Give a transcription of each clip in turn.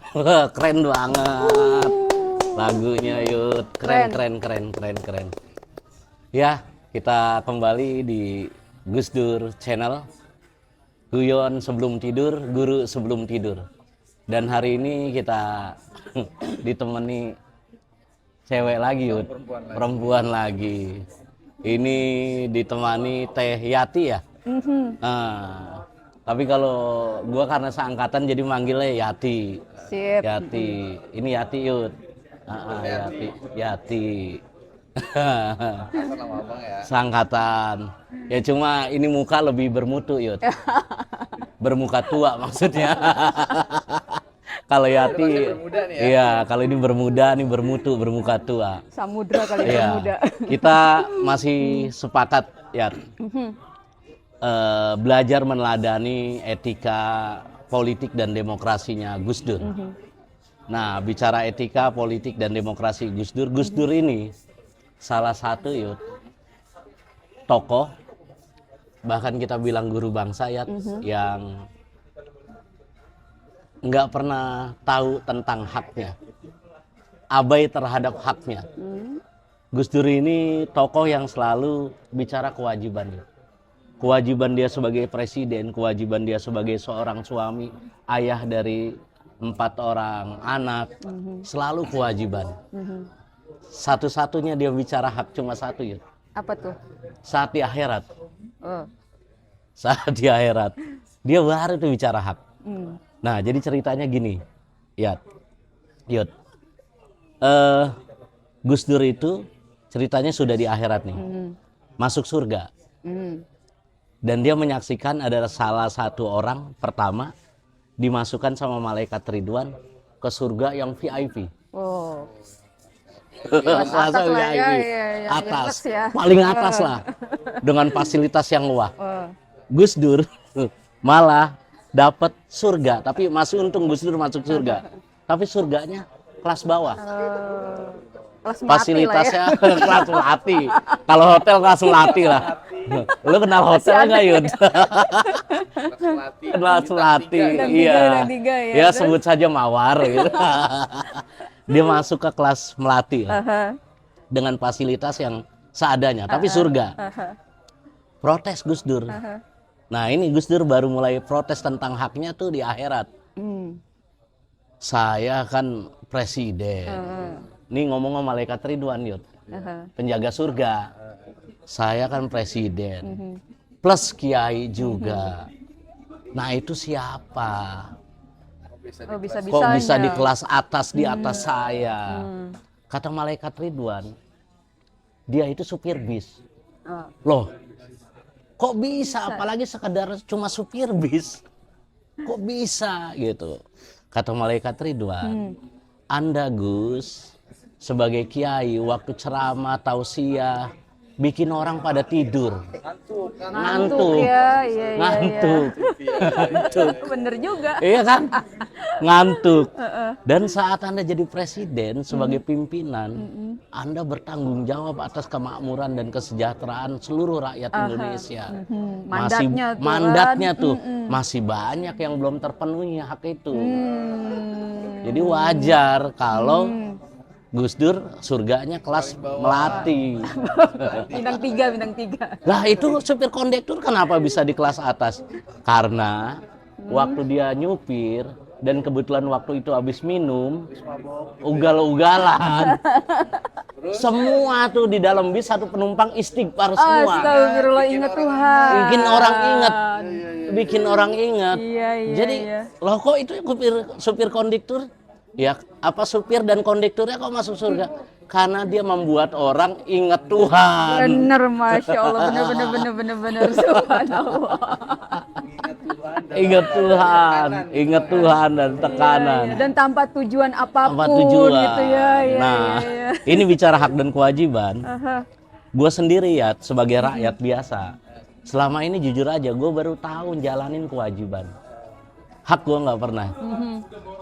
Keren banget lagunya Yud. Keren. Ya, kita kembali di Gus Dur Channel. Guyon sebelum tidur, guru sebelum tidur. Dan hari ini kita ditemani cewek lagi Yud. Perempuan lagi. Ini ditemani Teh Yati ya. Nah, tapi kalau gua karena seangkatan jadi manggilnya Yati. Sip. Yati. Ini Yati Yud. Yati. Seangkatan. Ya cuma ini muka lebih bermutu Yud. Bermuka tua maksudnya. Kalau Yati, iya kalau ini bermuda, ini bermutu, bermuka tua. Samudra kali Iya. bermuda. Kita masih sepakat ya. Belajar meneladani etika politik dan demokrasinya Gus Dur. Nah, bicara etika politik dan demokrasi Gus Dur ini salah satu Yud, tokoh, bahkan kita bilang guru bangsa ya, yang nggak pernah tahu tentang haknya, abai terhadap haknya. Gus Dur ini tokoh yang selalu bicara kewajiban. Kewajiban dia sebagai presiden, kewajiban dia sebagai seorang suami, ayah dari 4 orang anak, selalu kewajiban. Satu-satunya dia bicara hak cuma satu Yud. Apa tuh? Saat di akhirat. Oh. Saat di akhirat. Dia baru tuh bicara hak. Nah, jadi ceritanya gini, Yud. Gus Dur itu ceritanya sudah di akhirat nih, masuk surga. Dan dia menyaksikan adalah salah satu orang pertama dimasukkan sama malaikat Ridwan ke surga yang VIP. Oh. Atas Atas lah, VIP. ya, Atas, relax ya. paling atas lah, dengan fasilitas yang luas. Oh. Gus Dur malah dapat surga, tapi masih untung Gus Dur masuk surga. Tapi surganya kelas bawah. Kelas melati Fasilitasnya lah ya. kelas melati. Kalau hotel kelas melati lah. Lu kenal hotel nggak Yud? Kelas melati. Iya. Bintang tiga ya. Ya sebut saja Mawar gitu. Dia masuk ke kelas melati lah. Dengan fasilitas yang seadanya, tapi surga. Protes Gus Dur. Nah ini Gus Dur baru mulai protes tentang haknya tuh di akhirat. Saya kan presiden. Ini ngomong sama malaikat Ridwan Yud. Penjaga surga. Saya kan presiden. Plus kiai juga. Nah itu siapa? Oh, Kok bisa di kelas atas di atas saya? Kata malaikat Ridwan, dia itu supir bis. Loh, kok bisa? Apalagi sekedar cuma supir bis. Kok bisa gitu? Kata malaikat Ridwan, Anda Gus sebagai kiai waktu ceramah tausiah bikin orang pada tidur. Ngantuk. Ya, iya. Ngantuk. Bener juga. Iya kan? Ngantuk. Dan saat Anda jadi presiden sebagai pimpinan, Anda bertanggung jawab atas kemakmuran dan kesejahteraan seluruh rakyat Indonesia. Mandatnya tuh masih banyak yang belum terpenuhi hak itu. Jadi wajar kalau Gus Dur surganya kelas melati. Bintang tiga. Lah itu supir kondektur kenapa bisa di kelas atas? Karena waktu dia nyupir dan kebetulan waktu itu habis minum, ugal-ugalan. Semua tuh di dalam bis satu penumpang istighfar semua. Astagfirullah, ingat Tuhan. Bikin orang ingat. Iya. Jadi loh kok itu supir kondektur? Ya apa supir dan kondekturnya kok masuk surga? Karena dia membuat orang ingat Tuhan. Bener, Masya Allah, bener, subhanallah. Ingat Tuhan dan tekanan. Dan tanpa tujuan apapun. Gitu ya. Nah, ini bicara hak dan kewajiban. Gue sendiri ya sebagai rakyat biasa. Selama ini jujur aja, gue baru tahu jalanin kewajiban. Hak gue nggak pernah.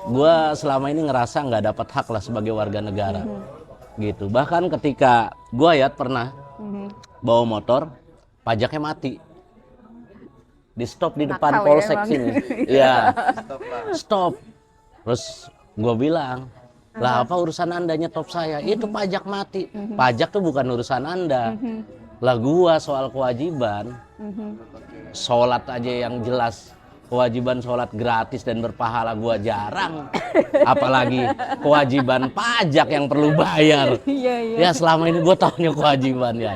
Gue selama ini ngerasa nggak dapat hak lah sebagai warga negara. Gitu. Bahkan ketika gue ya pernah bawa motor, pajaknya mati. Di stop di depan Nakal polsek ya, sini. Iya. Stop. Terus Gua bilang, lah apa urusan Anda nyetop saya? Itu pajak mati. Pajak tuh bukan urusan Anda. Lah gua soal kewajiban, sholat aja yang jelas kewajiban sholat gratis dan berpahala gua jarang. Apalagi kewajiban pajak yang perlu bayar. Iya, iya. Ya selama ini gua taunya kewajiban ya.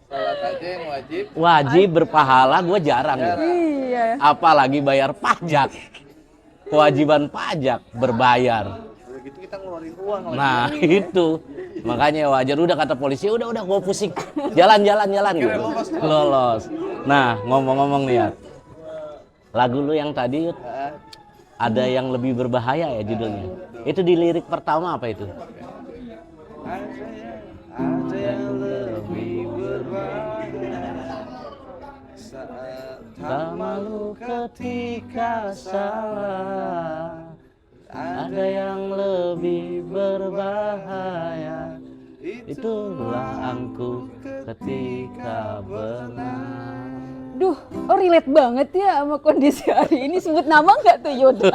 Salat aja yang wajib. Wajib berpahala gua jarang ya. Iya. Apalagi bayar pajak. Kewajiban pajak berbayar. Udah gitu kita ngeluarin uang lagi. Nah itu makanya wajar, udah kata polisi udah gue pusing jalan gitu. Lolos. Nah ngomong-ngomong nih ya, lagu lu yang tadi Yud, ada yang lebih berbahaya ya judulnya. Itu di lirik pertama apa itu? Ada yang lebih berbahaya saat Tak malu ketika salah, ada yang lebih berbahaya, itulah aku ketika benar. Duh, oh relate banget ya sama kondisi hari ini. Sebut nama nggak tuh Yoda?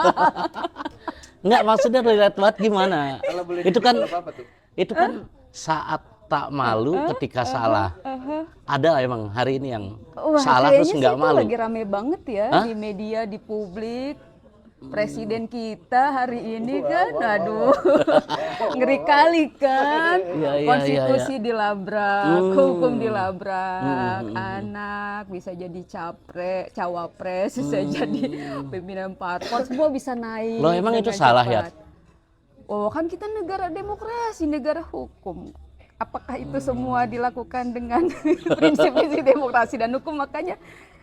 Enggak, maksudnya relate banget gimana? kalau boleh Itu kan apa tuh? itu kan saat tak malu ketika salah. Ada emang hari ini yang Wah, salah kayaknya terus sih nggak itu malu. lagi rame banget ya Hah? di media, di publik. Presiden kita hari ini kan, aduh, ngeri kali kan. Iya, iya, Konstitusi iya. dilabrak, hukum dilabrak, anak bisa jadi cawapres, bisa jadi pimpinan parpol, semua bisa naik. Loh, emang itu dengan salah, ya? cepat. Oh, kan kita negara demokrasi, negara hukum. Apakah itu semua dilakukan dengan prinsip-prinsip demokrasi dan hukum? Makanya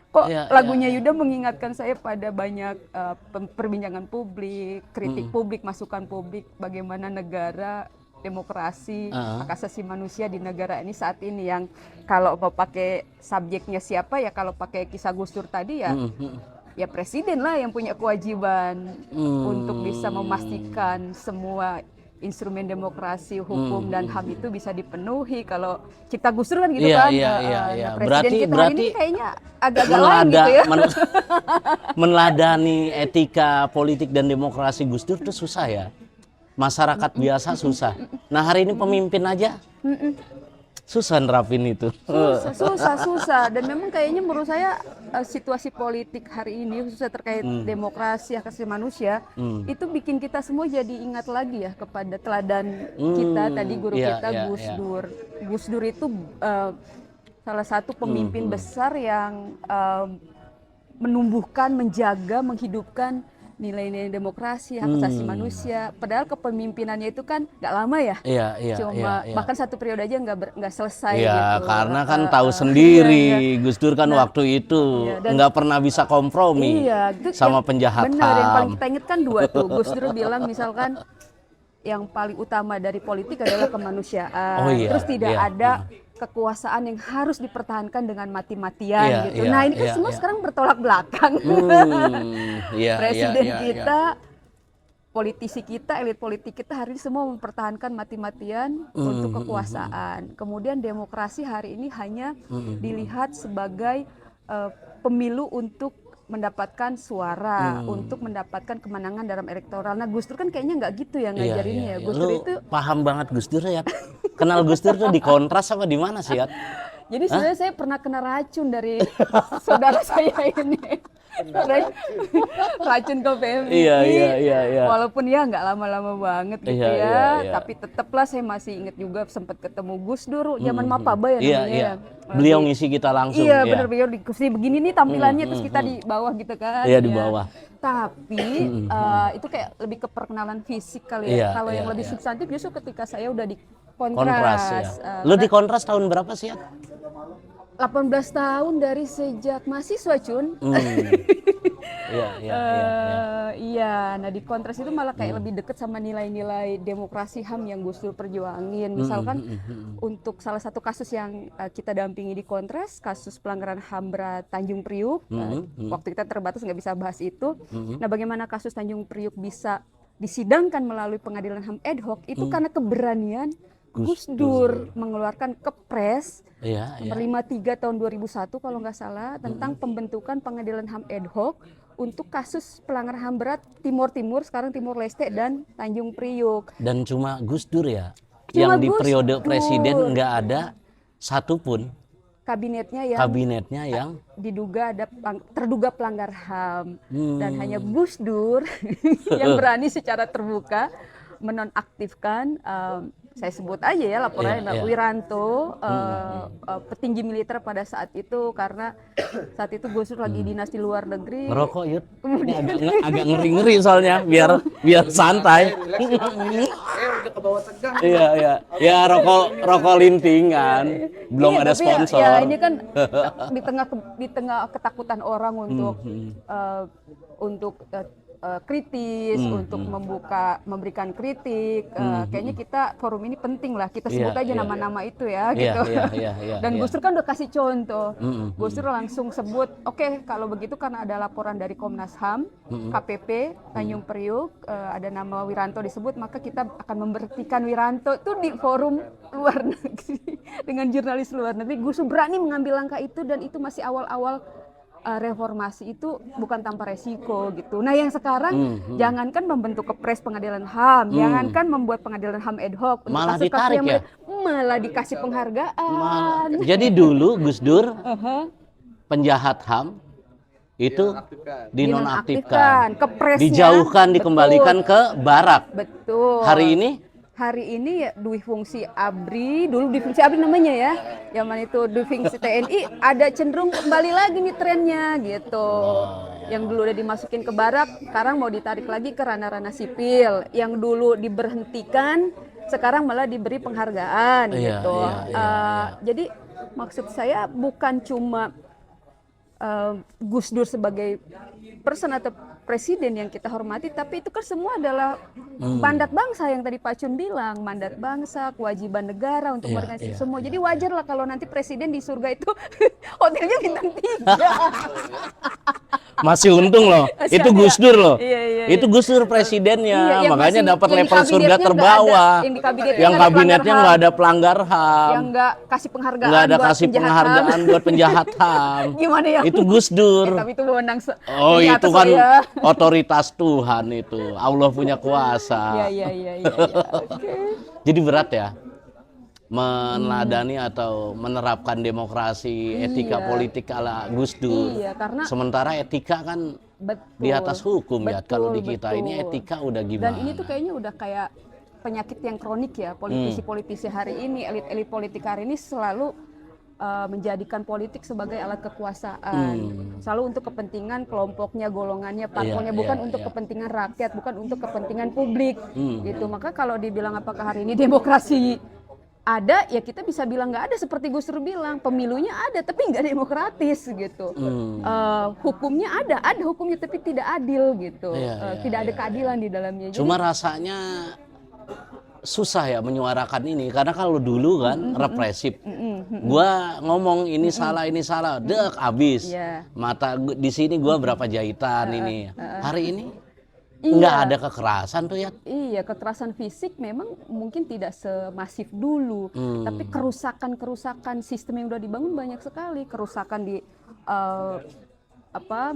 kok Iya, lagunya Yuda mengingatkan saya pada banyak perbincangan publik, kritik publik, masukan publik, bagaimana negara demokrasi, hak asasi manusia di negara ini saat ini, yang kalau mau pakai subjeknya siapa ya, kalau pakai kisah Gus Dur tadi ya, ya presiden lah yang punya kewajiban untuk bisa memastikan semua instrumen demokrasi, hukum dan HAM itu bisa dipenuhi. Kalau cipta Gus Dur kan gitu Iya, kan. iya, Nah, iya, iya. presiden Berarti- kita hari berarti ini kayaknya agak-agak lain gitu ya. Meneladani etika politik dan demokrasi Gus Dur itu susah ya. Masyarakat biasa susah. Nah hari ini pemimpin aja susah nerapin itu. Susah. Dan memang kayaknya menurut saya situasi politik hari ini khususnya terkait demokrasi, hak asasi manusia, itu bikin kita semua jadi ingat lagi ya kepada teladan kita tadi, guru Iya, kita iya, Gus iya. Dur. Gus Dur itu salah satu pemimpin besar yang menumbuhkan, menjaga, menghidupkan nilai-nilai demokrasi, hak asasi manusia. Padahal kepemimpinannya itu kan nggak lama ya. Iya, iya, Cuma iya, iya. bahkan satu periode aja nggak selesai Iya, gitu. karena kan tahu sendiri Iya, iya. Gus Dur kan waktu itu iya, dan- nggak pernah bisa kompromi Itu sama yang penjahat benar, yang paling HAM. kita ingat kan dua tuh. Gus Dur bilang misalkan yang paling utama dari politik adalah kemanusiaan. Oh iya, Terus tidak iya. ada kekuasaan yang harus dipertahankan dengan mati-matian Iya, gitu. iya, Nah ini kan iya, semua iya. sekarang bertolak belakang. Iya, Presiden iya, iya, kita, politisi kita, elit politik kita hari ini semua mempertahankan mati-matian untuk kekuasaan. Kemudian demokrasi hari ini hanya dilihat sebagai pemilu untuk mendapatkan suara, untuk mendapatkan kemenangan dalam elektoral. Nah Gus Dur kan kayaknya nggak gitu ya ngajarinnya ya. Gus Dur Lu itu, paham banget Gus Dur ya. Kenal Gus Dur tuh di Kontras apa di mana sih ya? jadi sebenarnya saya pernah kena racun dari saudara saya ini. Racun ke PMI. Iya. Walaupun ya nggak lama-lama banget gitu Iya, ya, iya. tapi tetaplah saya masih ingat juga sempat ketemu Gus Dur zaman Mapaba ya Iya, namanya. iya. ya. Beliau ngisi kita langsung. Iya benar, beliau di kursi begini nih tampilannya, terus kita di bawah gitu kan. Iya, di ya. bawah. Tapi itu kayak lebih ke perkenalan fisik kali Iya, ya. Kalau yang iya, lebih iya. substantif justru ketika saya udah di Kontras ya. Kontras. Lu di Kontras tahun berapa sih ya? 18 tahun dari sejak mahasiswa Cun. Iya. Iya, nah di Kontras itu malah kayak lebih deket sama nilai-nilai demokrasi HAM yang Gus Dur perjuangin. Misalkan untuk salah satu kasus yang kita dampingi di Kontras, kasus pelanggaran HAM berat Tanjung Priuk. Waktu kita terbatas nggak bisa bahas itu. Nah bagaimana kasus Tanjung Priuk bisa disidangkan melalui pengadilan HAM ad hoc itu karena keberanian Gus Dur mengeluarkan Kepres Iya. nomor 53 tahun 2001 kalau nggak salah tentang pembentukan pengadilan HAM ad hoc untuk kasus pelanggaran HAM berat Timur Timur, sekarang Timur Leste dan Tanjung Priuk. Dan cuma Gus Dur ya, Cuma yang di Gus periode Dur. presiden nggak ada satupun Kabinetnya yang diduga terduga pelanggar HAM dan hanya Gus Dur yang berani secara terbuka menonaktifkan saya sebut aja ya laporannya Mbak Wiranto, petinggi militer pada saat itu, karena saat itu Gus Dur lagi dinas di luar negeri. Ngerokok Yud, ini agak ngeri-ngeri soalnya, biar santai. Udah ke bawah tegang. Iya, ya rokok lintingan, belum ada Tapi sponsor. ya ini kan di tengah ketakutan orang untuk kritis, untuk memberikan kritik. Kayaknya kita forum ini penting lah, kita sebut aja nama-nama itu ya, gitu. Dan Gus Dur kan udah kasih contoh. Gus Dur langsung sebut, oke, kalau begitu karena ada laporan dari Komnas HAM, KPP Tanjung Priuk, ada nama Wiranto disebut, maka kita akan memberhentikan Wiranto. Itu di forum luar negeri dengan jurnalis luar negeri. Gus Dur berani mengambil langkah itu, dan itu masih awal-awal reformasi, itu bukan tanpa resiko gitu. Nah yang sekarang jangankan membentuk Kepres pengadilan HAM, jangankan membuat pengadilan HAM ad hoc, malah ditarik ya, malah dikasih penghargaan. Jadi dulu Gus Dur penjahat HAM itu dinonaktifkan, dijauhkan, dikembalikan ke barak. Betul. Hari ini ya Dwi Fungsi ABRI, dulu Dwi Fungsi ABRI namanya ya, zaman itu Dwi Fungsi TNI, ada cenderung kembali lagi nih trennya gitu. Yang dulu udah dimasukin ke barak, sekarang mau ditarik lagi ke ranah-ranah sipil. Yang dulu diberhentikan, sekarang malah diberi penghargaan gitu. Jadi maksud saya bukan cuma Gus Dur sebagai person atau presiden yang kita hormati, tapi itu kan semua adalah mandat bangsa yang tadi Pak Cun bilang, mandat bangsa, kewajiban negara untuk mengorganisasi semua. Jadi wajar lah kalau nanti presiden di surga itu hotelnya bintang 3. Masih untung loh, itu Gus Dur loh. Iya. Itu Gus Dur presidennya, makanya dapat level surga kabinetnya terbawah. Yang kabinetnya nggak ada pelanggar HAM. Yang nggak kasih penghargaan. Nggak ada kasih penghargaan buat penjahat HAM. Gimana ya? Itu Gus Dur. Tapi itu wewenang. Oh itu kan otoritas Tuhan itu. Allah punya kuasa. Iya. Oke. Jadi berat ya meneladani atau menerapkan demokrasi, etika politik ala Gus Dur. Iya, karena sementara etika kan di atas hukum ya. Kalau di kita ini etika udah gimana? Dan ini tuh kayaknya udah kayak penyakit yang kronik ya. Politisi-politisi hari ini, elit-elit politik hari ini selalu menjadikan politik sebagai alat kekuasaan, selalu untuk kepentingan kelompoknya, golongannya, parpolnya, bukan untuk kepentingan rakyat, bukan untuk kepentingan publik, gitu. Maka kalau dibilang apakah hari ini demokrasi ada, ya kita bisa bilang nggak ada, seperti Gus Dur bilang, pemilunya ada tapi nggak demokratis gitu. Hukumnya ada hukumnya tapi tidak adil gitu. Tidak ada keadilan di dalamnya. Cuma rasanya susah ya menyuarakan ini, karena kalau dulu kan represif. Gua ngomong ini salah, dek abis. Mata di sini gua berapa jahitan ini. Hari ini nggak ada kekerasan tuh ya. Iya, kekerasan fisik memang mungkin tidak semasif dulu, tapi kerusakan sistem yang udah dibangun banyak sekali. Kerusakan di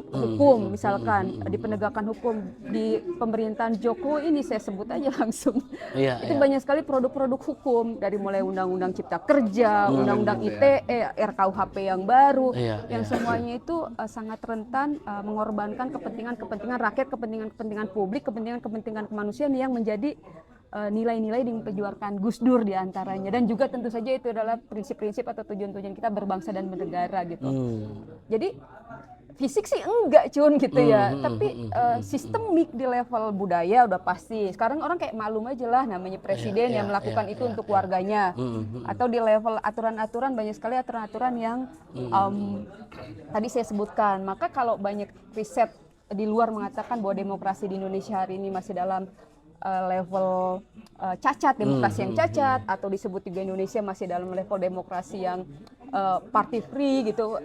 hukum, misalkan di penegakan hukum di pemerintahan Jokowi ini, saya sebut aja langsung. Itu banyak sekali produk-produk hukum, dari mulai undang-undang Cipta Kerja, undang-undang ITE, RKUHP yang baru, yang semuanya itu sangat rentan mengorbankan kepentingan rakyat, kepentingan publik, kepentingan kemanusiaan yang menjadi nilai-nilai yang diperjuangkan Gus Dur diantaranya. Dan juga tentu saja itu adalah prinsip-prinsip atau tujuan-tujuan kita berbangsa dan bernegara gitu. Jadi fisik sih enggak Cun gitu ya, tapi sistemik di level budaya udah pasti. Sekarang orang kayak malum aja lah, namanya presiden yang melakukan itu untuk warganya. Atau di level aturan-aturan, banyak sekali aturan-aturan yang tadi saya sebutkan. Maka kalau banyak riset di luar mengatakan bahwa demokrasi di Indonesia hari ini masih dalam level cacat, demokrasi yang cacat, atau disebut juga Indonesia masih dalam level demokrasi yang party free gitu,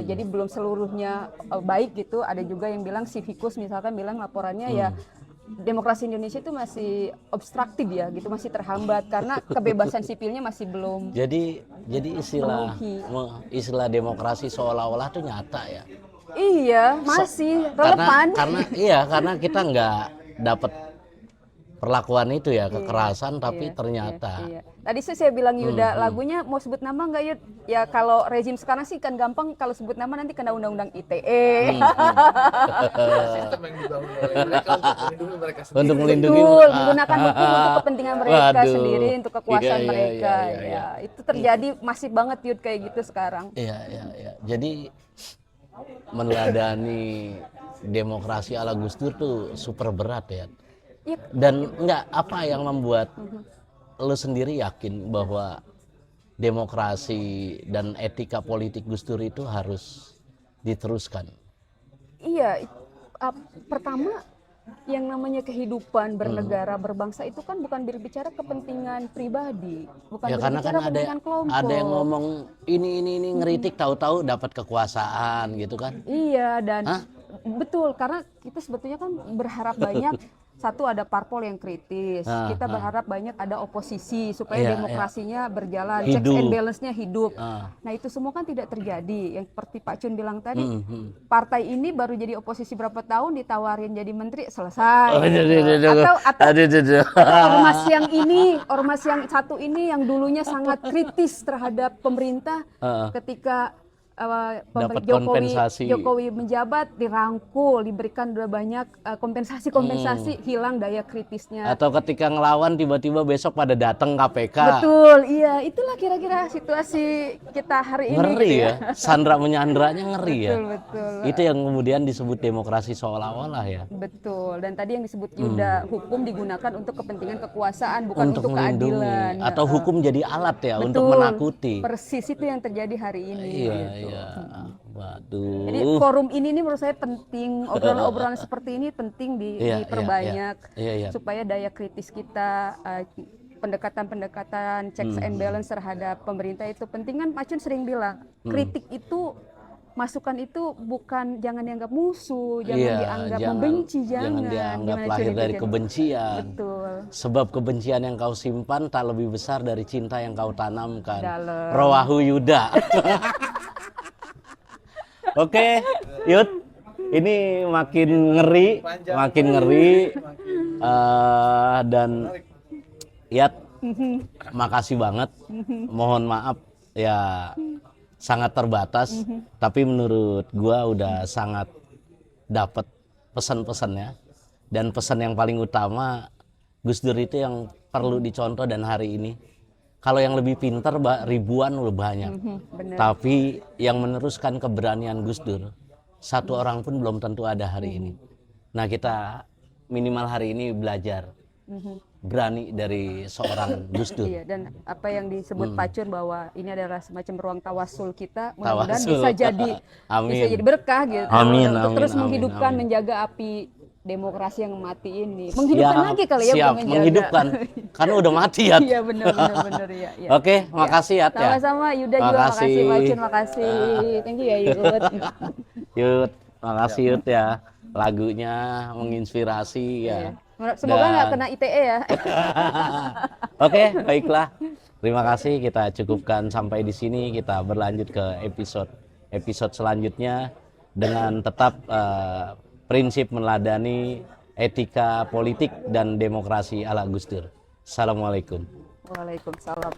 jadi belum seluruhnya baik gitu. Ada juga yang bilang Civicus misalkan bilang laporannya ya demokrasi Indonesia itu masih obstruktif ya gitu, masih terhambat karena kebebasan sipilnya masih belum. Jadi istilah demokrasi seolah-olah tuh nyata ya. Iya, masih relevan. Karena kita nggak dapat perlakuan itu ya, kekerasan, tapi ternyata. Iya. Tadi saya bilang Yuda, lagunya mau sebut nama nggak Yud? Ya kalau rezim sekarang sih kan gampang, kalau sebut nama nanti kena undang-undang ITE. Sistem yang dibangun oleh mereka untuk melindungi mereka sendiri. Untuk melindungi Betul, menggunakan hukum untuk kepentingan mereka Waduh. sendiri, untuk kekuasaan Iya, mereka. iya. Ya, itu terjadi masif banget Yud kayak gitu sekarang. Iya. Jadi meneladani demokrasi ala Gus Dur tuh super berat ya. Iya. Dan enggak, apa yang membuat lu sendiri yakin bahwa demokrasi dan etika politik Gus Dur itu harus diteruskan? Iya, pertama yang namanya kehidupan bernegara berbangsa itu kan bukan berbicara kepentingan pribadi, bukan Ya karena kan berbicara kepentingan kelompok. ada yang ngomong ini ngeritik tahu-tahu dapat kekuasaan gitu kan? Iya, dan betul, karena kita sebetulnya kan berharap banyak satu ada parpol yang kritis, kita berharap banyak ada oposisi supaya demokrasinya berjalan, checks and balance-nya hidup. Nah itu semua kan tidak terjadi. Yang seperti Pak Chun bilang tadi, partai ini baru jadi oposisi berapa tahun, ditawarin jadi menteri, selesai. Atau ormas yang ini, ormas yang satu ini yang dulunya sangat kritis terhadap pemerintah, ketika Dapat kompensasi. Jokowi menjabat, dirangkul, diberikan udah banyak kompensasi, hilang daya kritisnya. Atau ketika ngelawan tiba-tiba besok pada datang KPK. Betul, iya, itulah kira-kira situasi kita hari ini. Ngeri gitu ya, Sandra menyandranya ngeri ya. Betul. Itu yang kemudian disebut demokrasi seolah-olah ya. Betul, dan tadi yang disebut Yuda, hukum digunakan untuk kepentingan kekuasaan, bukan untuk melindungi. keadilan. Atau hukum jadi alat ya. Betul, untuk menakuti. Persis itu yang terjadi hari ini. Iya. Waduh. Jadi forum ini nih menurut saya penting, obrolan-obrolan seperti ini penting diperbanyak supaya daya kritis kita, pendekatan-pendekatan checks and balance terhadap pemerintah itu penting. Kan Pak Chun sering bilang, kritik itu, masukan itu bukan, jangan dianggap musuh, jangan dianggap membenci, jangan dianggap lahir dari kebencian. Betul. Sebab kebencian yang kau simpan tak lebih besar dari cinta yang kau tanamkan. Dalam. Rawahu Yuda. Oke, Yud, ini makin ngeri, dan Yat, makasih banget. Mohon maaf ya sangat terbatas, tapi menurut gua udah sangat dapat pesan-pesannya. Dan pesan yang paling utama, Gus Dur itu yang perlu dicontoh. Dan hari ini kalau yang lebih pintar ribuan udah banyak, tapi yang meneruskan keberanian Gus Dur satu orang pun belum tentu ada hari ini. Nah kita minimal hari ini belajar berani dari seorang Gus Dur. Iya, dan apa yang disebut Pak Chun bahwa ini adalah semacam ruang tawasul kita, mudah-mudahan bisa jadi berkah gitu. Untuk terus menghidupkan, menjaga api demokrasi yang mati ini. Menghidupkan lagi kali ya. Siap, menghidupkan. Karena udah mati ya. Iya benar ya. Oke, makasih ya. Sama-sama Yuda juga makasih, Pak Chun makasih. Thank you ya Yud. Yud, makasih Yud ya. Lagunya menginspirasi ya. Semoga nggak kena ITE ya. Oke, baiklah. Terima kasih, kita cukupkan sampai di sini. Kita berlanjut ke episode selanjutnya dengan tetap prinsip meneladani etika politik dan demokrasi ala Gus Dur. Assalamualaikum. Waalaikumsalam.